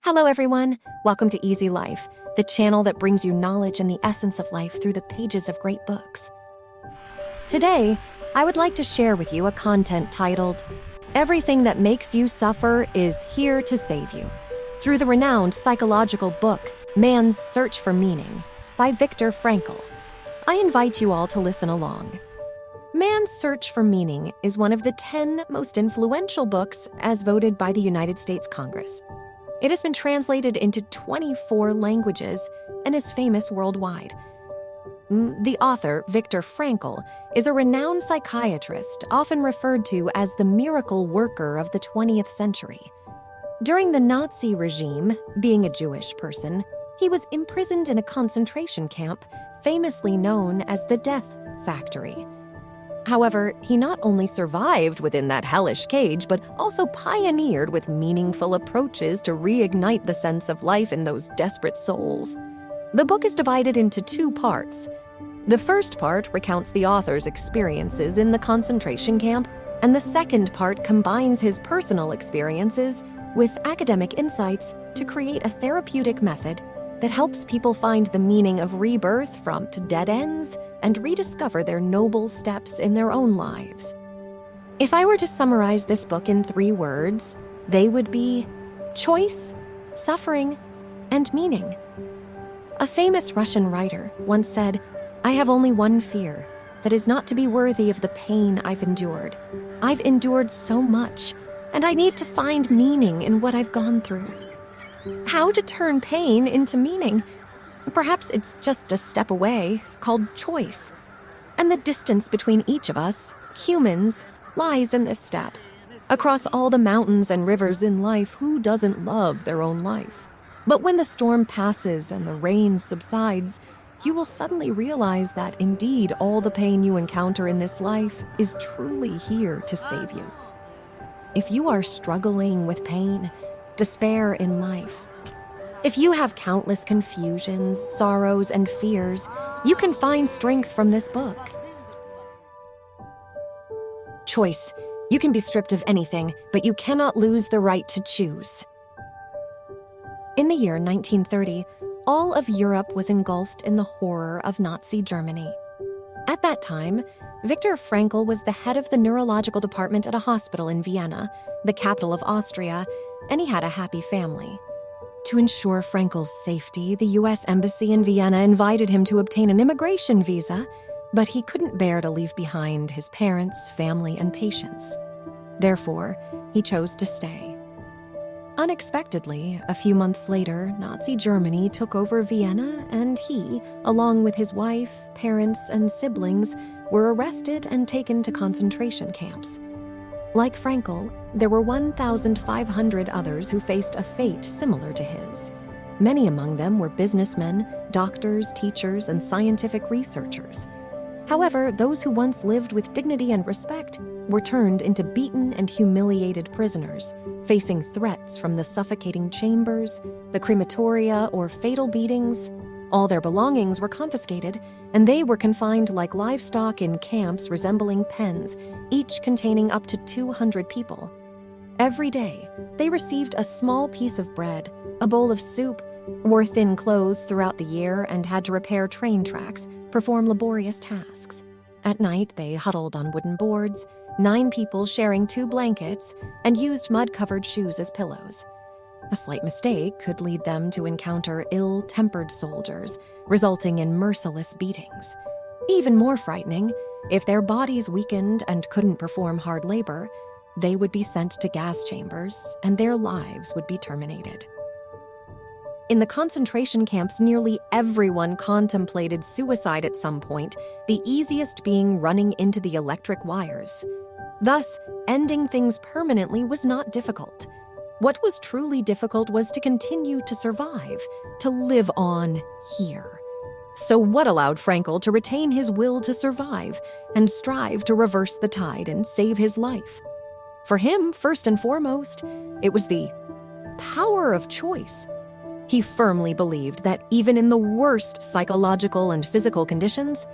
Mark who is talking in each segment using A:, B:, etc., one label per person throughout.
A: Hello everyone, welcome to Easy Life, the channel that brings you knowledge and the essence of life through the pages of great books. Today, I would like to share with you a content titled, Everything That Makes You Suffer is Here to Save You, through the renowned psychological book, Man's Search for Meaning, by Victor Frankl. I invite you all to listen along. Man's Search for Meaning is one of the 10 most influential books as voted by the United States Congress. It has been translated into 24 languages and is famous worldwide. The author, Victor Frankl, is a renowned psychiatrist, often referred to as the miracle worker of the 20th century. During the Nazi regime, being a Jewish person, he was imprisoned in a concentration camp, famously known as the Death Factory. However, he not only survived within that hellish cage, but also pioneered with meaningful approaches to reignite the sense of life in those desperate souls. The book is divided into 2 parts. The first part recounts the author's experiences in the concentration camp, and the second part combines his personal experiences with academic insights to create a therapeutic method that helps people find the meaning of rebirth from dead ends and rediscover their noble steps in their own lives. If I were to summarize this book in 3 words, they would be choice, suffering, and meaning. A famous Russian writer once said, "I have only one fear, that is not to be worthy of the pain I've endured. I've endured so much, and I need to find meaning in what I've gone through." How to turn pain into meaning? Perhaps it's just a step away, called choice. And the distance between each of us, humans, lies in this step. Across all the mountains and rivers in life, who doesn't love their own life? But when the storm passes and the rain subsides, you will suddenly realize that indeed all the pain you encounter in this life is truly here to save you. If you are struggling with pain, despair in life, if you have countless confusions, sorrows, and fears, you can find strength from this book. Choice. You can be stripped of anything, but you cannot lose the right to choose. In the year 1930, all of Europe was engulfed in the horror of Nazi Germany. At that time, Victor Frankl was the head of the neurological department at a hospital in Vienna, the capital of Austria, and he had a happy family. To ensure Frankl's safety, the U.S. Embassy in Vienna invited him to obtain an immigration visa, but he couldn't bear to leave behind his parents, family, and patients. Therefore, he chose to stay. Unexpectedly, a few months later, Nazi Germany took over Vienna, and he, along with his wife, parents, and siblings, were arrested and taken to concentration camps. Like Frankl, there were 1,500 others who faced a fate similar to his. Many among them were businessmen, doctors, teachers, and scientific researchers. However, those who once lived with dignity and respect were turned into beaten and humiliated prisoners, facing threats from the suffocating chambers, the crematoria, or fatal beatings. All their belongings were confiscated, and they were confined like livestock in camps resembling pens, each containing up to 200 people. Every day, they received a small piece of bread, a bowl of soup, wore thin clothes throughout the year, and had to repair train tracks, perform laborious tasks. At night, they huddled on wooden boards, 9 people sharing 2 blankets, and used mud-covered shoes as pillows. A slight mistake could lead them to encounter ill-tempered soldiers, resulting in merciless beatings. Even more frightening, if their bodies weakened and couldn't perform hard labor, they would be sent to gas chambers, and their lives would be terminated. In the concentration camps, nearly everyone contemplated suicide at some point, the easiest being running into the electric wires. Thus, ending things permanently was not difficult. What was truly difficult was to continue to survive, to live on here. So what allowed Frankl to retain his will to survive and strive to reverse the tide and save his life? For him, first and foremost, it was the power of choice. He firmly believed that even in the worst psychological and physical conditions,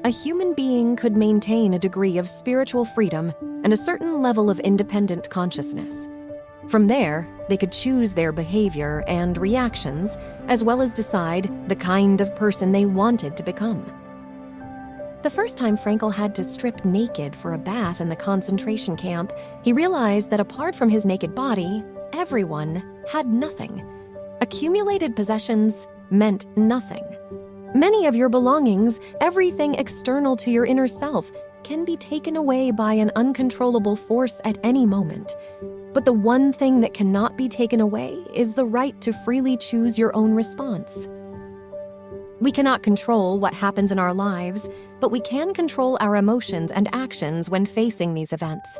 A: a human being could maintain a degree of spiritual freedom and a certain level of independent consciousness. From there, they could choose their behavior and reactions, as well as decide the kind of person they wanted to become. The first time Frankl had to strip naked for a bath in the concentration camp, he realized that apart from his naked body, everyone had nothing. Accumulated possessions meant nothing. Many of your belongings, everything external to your inner self, can be taken away by an uncontrollable force at any moment. But the one thing that cannot be taken away is the right to freely choose your own response. We cannot control what happens in our lives, but we can control our emotions and actions when facing these events.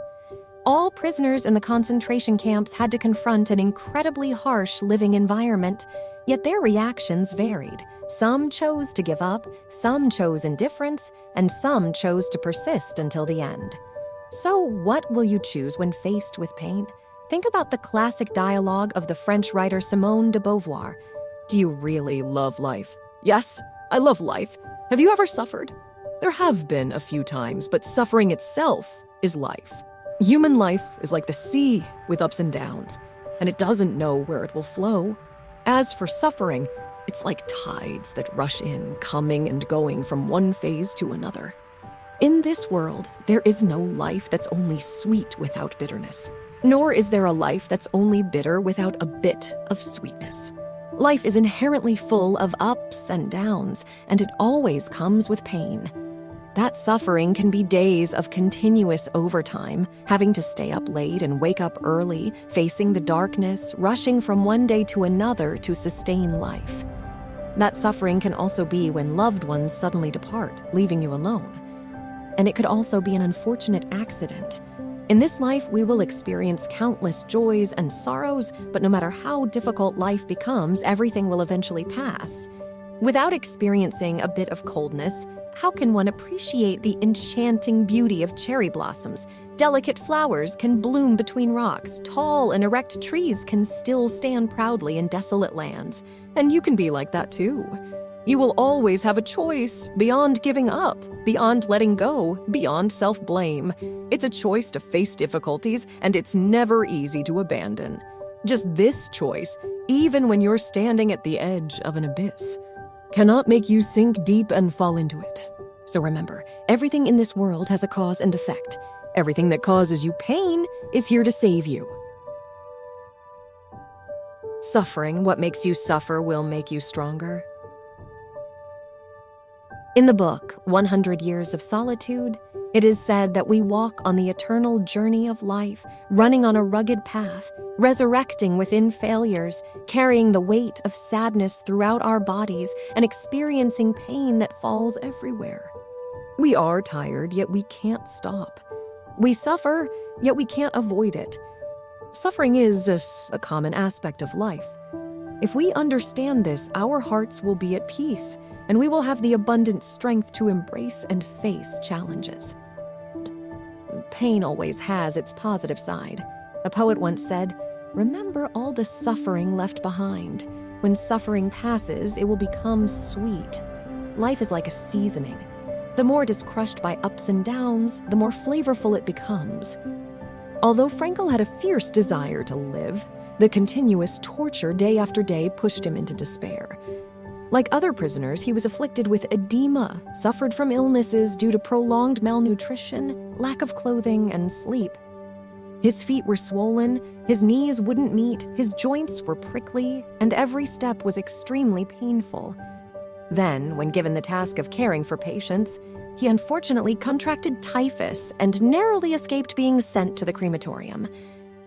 A: All prisoners in the concentration camps had to confront an incredibly harsh living environment, yet their reactions varied. Some chose to give up, some chose indifference, and some chose to persist until the end. So, what will you choose when faced with pain? Think about the classic dialogue of the French writer Simone de Beauvoir. Do you really love life? Yes, I love life. Have you ever suffered? There have been a few times, but suffering itself is life. Human life is like the sea with ups and downs, and it doesn't know where it will flow. As for suffering, it's like tides that rush in, coming and going from one phase to another. In this world, there is no life that's only sweet without bitterness, nor is there a life that's only bitter without a bit of sweetness. Life is inherently full of ups and downs, and it always comes with pain. That suffering can be days of continuous overtime, having to stay up late and wake up early, facing the darkness, rushing from one day to another to sustain life. That suffering can also be when loved ones suddenly depart, leaving you alone. And it could also be an unfortunate accident. In this life, we will experience countless joys and sorrows, but no matter how difficult life becomes, everything will eventually pass. Without experiencing a bit of coldness, how can one appreciate the enchanting beauty of cherry blossoms? Delicate flowers can bloom between rocks. Tall and erect trees can still stand proudly in desolate lands. And you can be like that too. You will always have a choice beyond giving up, beyond letting go, beyond self-blame. It's a choice to face difficulties, and it's never easy to abandon. Just this choice, even when you're standing at the edge of an abyss, cannot make you sink deep and fall into it. So remember, everything in this world has a cause and effect. Everything that causes you pain is here to save you. Suffering, what makes you suffer will make you stronger. In the book, 100 Years of Solitude, it is said that we walk on the eternal journey of life, running on a rugged path, resurrecting within failures, carrying the weight of sadness throughout our bodies, and experiencing pain that falls everywhere. We are tired, yet we can't stop. We suffer, yet we can't avoid it. Suffering is a common aspect of life. If we understand this, our hearts will be at peace, and we will have the abundant strength to embrace and face challenges. Pain always has its positive side. A poet once said, "Remember all the suffering left behind. When suffering passes, it will become sweet." Life is like a seasoning. The more it is crushed by ups and downs, the more flavorful it becomes. Although Frankl had a fierce desire to live, the continuous torture day after day pushed him into despair. Like other prisoners, he was afflicted with edema, suffered from illnesses due to prolonged malnutrition, lack of clothing, and sleep. His feet were swollen, his knees wouldn't meet, his joints were prickly, and every step was extremely painful. Then, when given the task of caring for patients, he unfortunately contracted typhus and narrowly escaped being sent to the crematorium.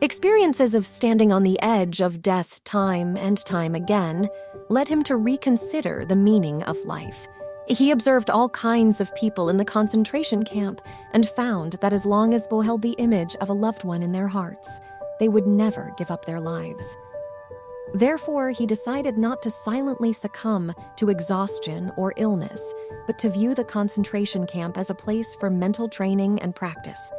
A: Experiences of standing on the edge of death time and time again led him to reconsider the meaning of life. He observed all kinds of people in the concentration camp and found that as long as they held the image of a loved one in their hearts, they would never give up their lives. Therefore, he decided not to silently succumb to exhaustion or illness, but to view the concentration camp as a place for mental training and practice.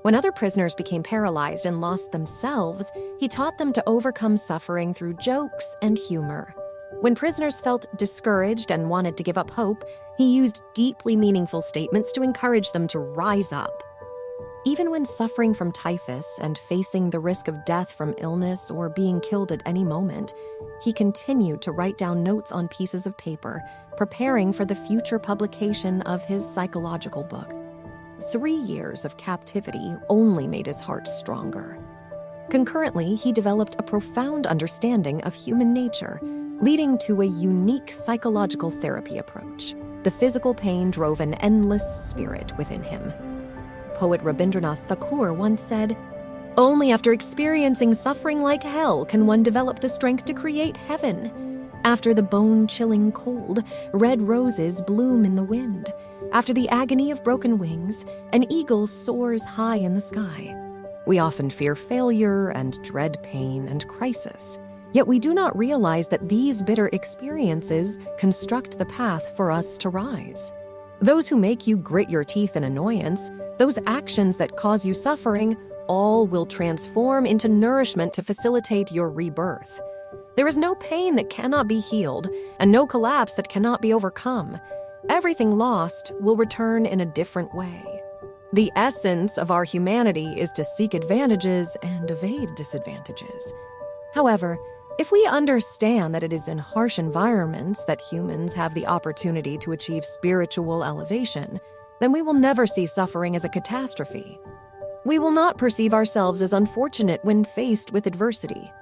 A: When other prisoners became paralyzed and lost themselves, he taught them to overcome suffering through jokes and humor. When prisoners felt discouraged and wanted to give up hope, he used deeply meaningful statements to encourage them to rise up. Even when suffering from typhus and facing the risk of death from illness or being killed at any moment, he continued to write down notes on pieces of paper, preparing for the future publication of his psychological book. 3 years of captivity only made his heart stronger. Concurrently, he developed a profound understanding of human nature, leading to a unique psychological therapy approach. The physical pain drove an endless spirit within him. Poet Rabindranath Tagore once said, "Only after experiencing suffering like hell can one develop the strength to create heaven. After the bone-chilling cold, red roses bloom in the wind. After the agony of broken wings, an eagle soars high in the sky." We often fear failure and dread pain and crisis, yet we do not realize that these bitter experiences construct the path for us to rise. Those who make you grit your teeth in annoyance, those actions that cause you suffering, all will transform into nourishment to facilitate your rebirth. There is no pain that cannot be healed, and no collapse that cannot be overcome. Everything lost will return in a different way. The essence of our humanity is to seek advantages and evade disadvantages. However, if we understand that it is in harsh environments that humans have the opportunity to achieve spiritual elevation, then we will never see suffering as a catastrophe. We will not perceive ourselves as unfortunate when faced with adversity.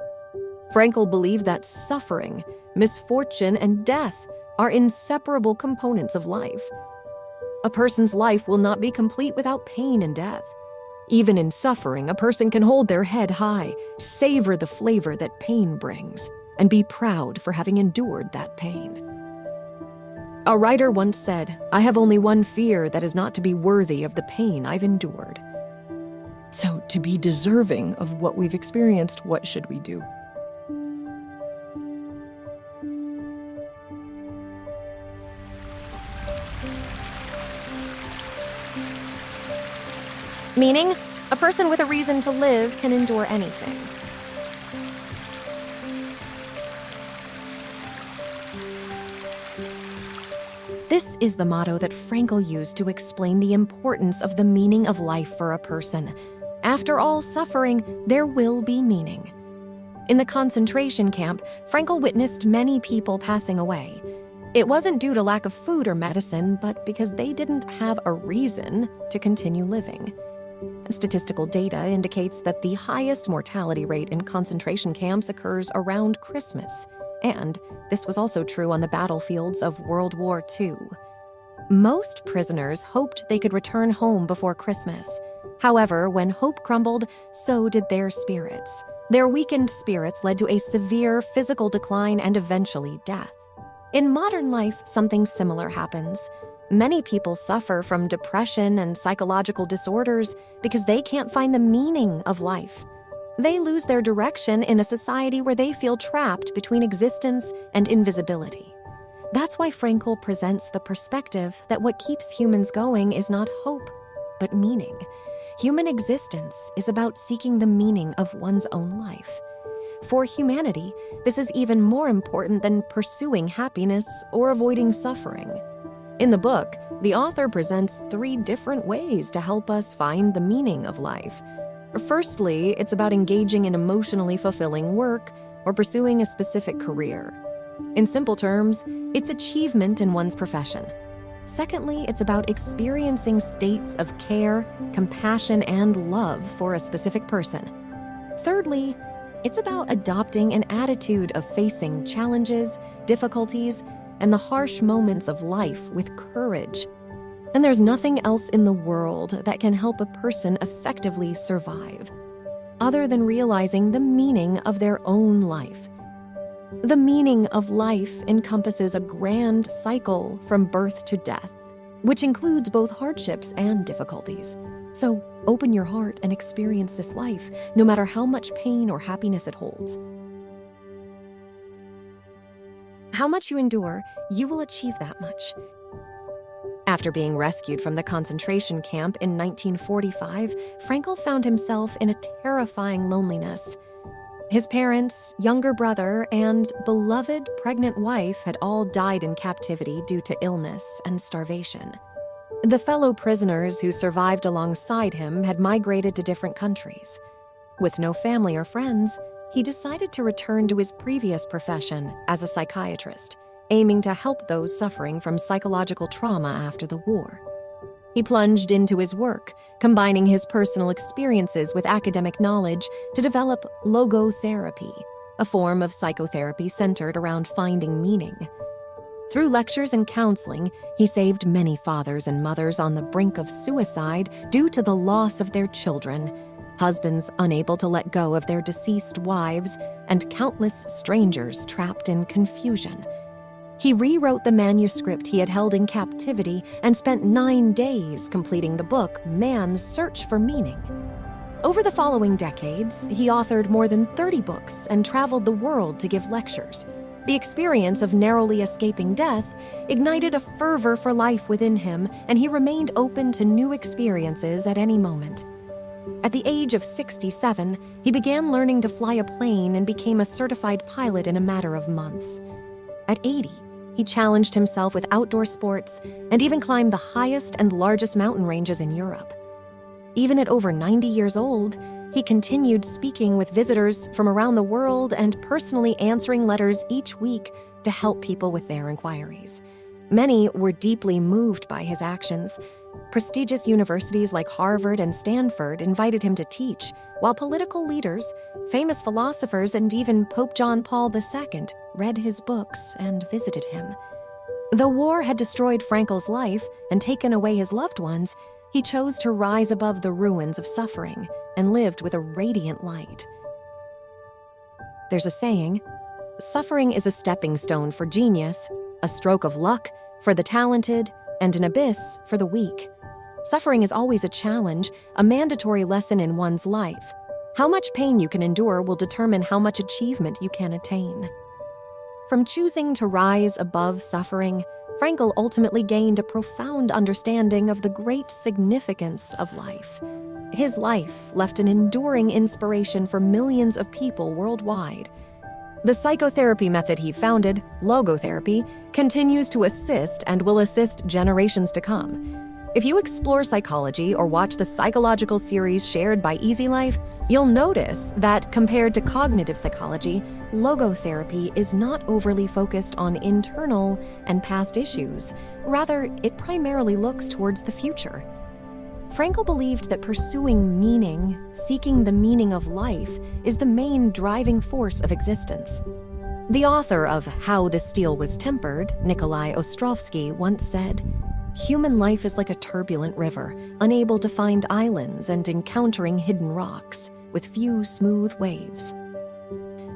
A: Frankl believed that suffering, misfortune, and death are inseparable components of life. A person's life will not be complete without pain and death. Even in suffering, a person can hold their head high, savor the flavor that pain brings, and be proud for having endured that pain. A writer once said, "I have only one fear, that is not to be worthy of the pain I've endured." So, to be deserving of what we've experienced, what should we do? Meaning, a person with a reason to live can endure anything. This is the motto that Frankl used to explain the importance of the meaning of life for a person. After all suffering, there will be meaning. In the concentration camp, Frankl witnessed many people passing away. It wasn't due to lack of food or medicine, but because they didn't have a reason to continue living. Statistical data indicates that the highest mortality rate in concentration camps occurs around Christmas, and this was also true on the battlefields of World War II. Most prisoners hoped they could return home before Christmas. However, when hope crumbled, so did their spirits. Their weakened spirits led to a severe physical decline and eventually death. In modern life, something similar happens. Many people suffer from depression and psychological disorders because they can't find the meaning of life. They lose their direction in a society where they feel trapped between existence and invisibility. That's why Frankl presents the perspective that what keeps humans going is not hope, but meaning. Human existence is about seeking the meaning of one's own life. For humanity, this is even more important than pursuing happiness or avoiding suffering. In the book, the author presents 3 different ways to help us find the meaning of life. Firstly, it's about engaging in emotionally fulfilling work or pursuing a specific career. In simple terms, it's achievement in one's profession. Secondly, it's about experiencing states of care, compassion, and love for a specific person. Thirdly, it's about adopting an attitude of facing challenges, difficulties, and the harsh moments of life with courage. And there's nothing else in the world that can help a person effectively survive, other than realizing the meaning of their own life. The meaning of life encompasses a grand cycle from birth to death, which includes both hardships and difficulties. So open your heart and experience this life, no matter how much pain or happiness it holds. How much you endure, you will achieve that much. After being rescued from the concentration camp in 1945, Frankl found himself in a terrifying loneliness. His parents, younger brother, and beloved pregnant wife had all died in captivity due to illness and starvation. The fellow prisoners who survived alongside him had migrated to different countries. With no family or friends, he decided to return to his previous profession as a psychiatrist, aiming to help those suffering from psychological trauma after the war. He plunged into his work, combining his personal experiences with academic knowledge to develop logotherapy, a form of psychotherapy centered around finding meaning. Through lectures and counseling, he saved many fathers and mothers on the brink of suicide due to the loss of their children, husbands unable to let go of their deceased wives, and countless strangers trapped in confusion. He rewrote the manuscript he had held in captivity and spent 9 days completing the book Man's Search for Meaning. Over the following decades, he authored more than 30 books and traveled the world to give lectures. The experience of narrowly escaping death ignited a fervor for life within him, and he remained open to new experiences at any moment. At the age of 67, he began learning to fly a plane and became a certified pilot in a matter of months. At 80, he challenged himself with outdoor sports and even climbed the highest and largest mountain ranges in Europe. Even at over 90 years old, he continued speaking with visitors from around the world and personally answering letters each week to help people with their inquiries. Many were deeply moved by his actions. Prestigious universities like Harvard and Stanford invited him to teach, while political leaders, famous philosophers, and even Pope John Paul II read his books and visited him. Though war had destroyed Frankl's life and taken away his loved ones, he chose to rise above the ruins of suffering and lived with a radiant light. There's a saying, "Suffering is a stepping stone for genius, a stroke of luck for the talented, and an abyss for the weak." Suffering is always a challenge, a mandatory lesson in one's life. How much pain you can endure will determine how much achievement you can attain. From choosing to rise above suffering, Frankl ultimately gained a profound understanding of the great significance of life. His life left an enduring inspiration for millions of people worldwide. The psychotherapy method he founded, logotherapy, continues to assist and will assist generations to come. If you explore psychology or watch the psychological series shared by Easy Life, you'll notice that compared to cognitive psychology, logotherapy is not overly focused on internal and past issues. Rather, it primarily looks towards the future. Frankl believed that pursuing meaning, seeking the meaning of life, is the main driving force of existence. The author of How the Steel Was Tempered, Nikolai Ostrovsky, once said, "Human life is like a turbulent river, unable to find islands and encountering hidden rocks, with few smooth waves.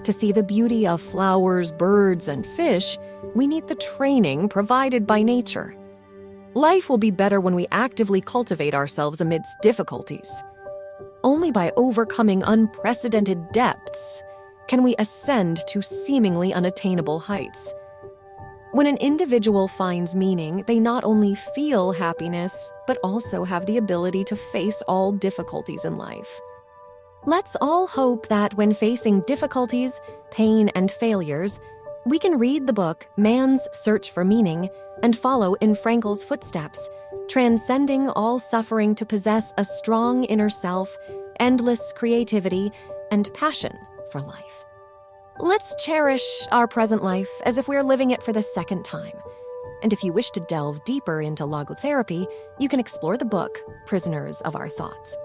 A: To see the beauty of flowers, birds, and fish, we need the training provided by nature. Life will be better when we actively cultivate ourselves amidst difficulties. Only by overcoming unprecedented depths can we ascend to seemingly unattainable heights." When an individual finds meaning, they not only feel happiness, but also have the ability to face all difficulties in life. Let's all hope that when facing difficulties, pain, and failures, we can read the book Man's Search for Meaning and follow in Frankl's footsteps, transcending all suffering to possess a strong inner self, endless creativity, and passion for life. Let's cherish our present life as if we're living it for the second time. And if you wish to delve deeper into logotherapy, you can explore the book Prisoners of Our Thoughts.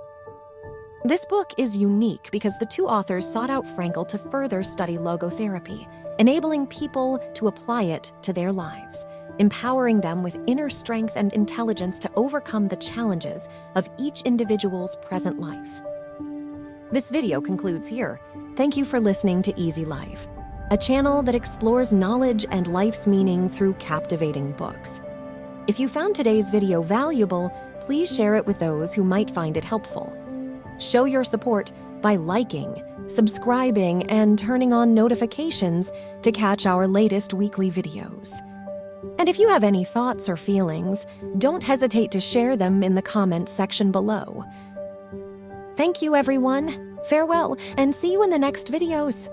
A: This book is unique because the two authors sought out Frankl to further study logotherapy, enabling people to apply it to their lives, empowering them with inner strength and intelligence to overcome the challenges of each individual's present life. This video concludes here. Thank you for listening to Easy Life, a channel that explores knowledge and life's meaning through captivating books. If you found today's video valuable, please share it with those who might find it helpful. Show your support by liking, subscribing, and turning on notifications to catch our latest weekly videos. And if you have any thoughts or feelings, don't hesitate to share them in the comments section below. Thank you, everyone. Farewell, and see you in the next videos.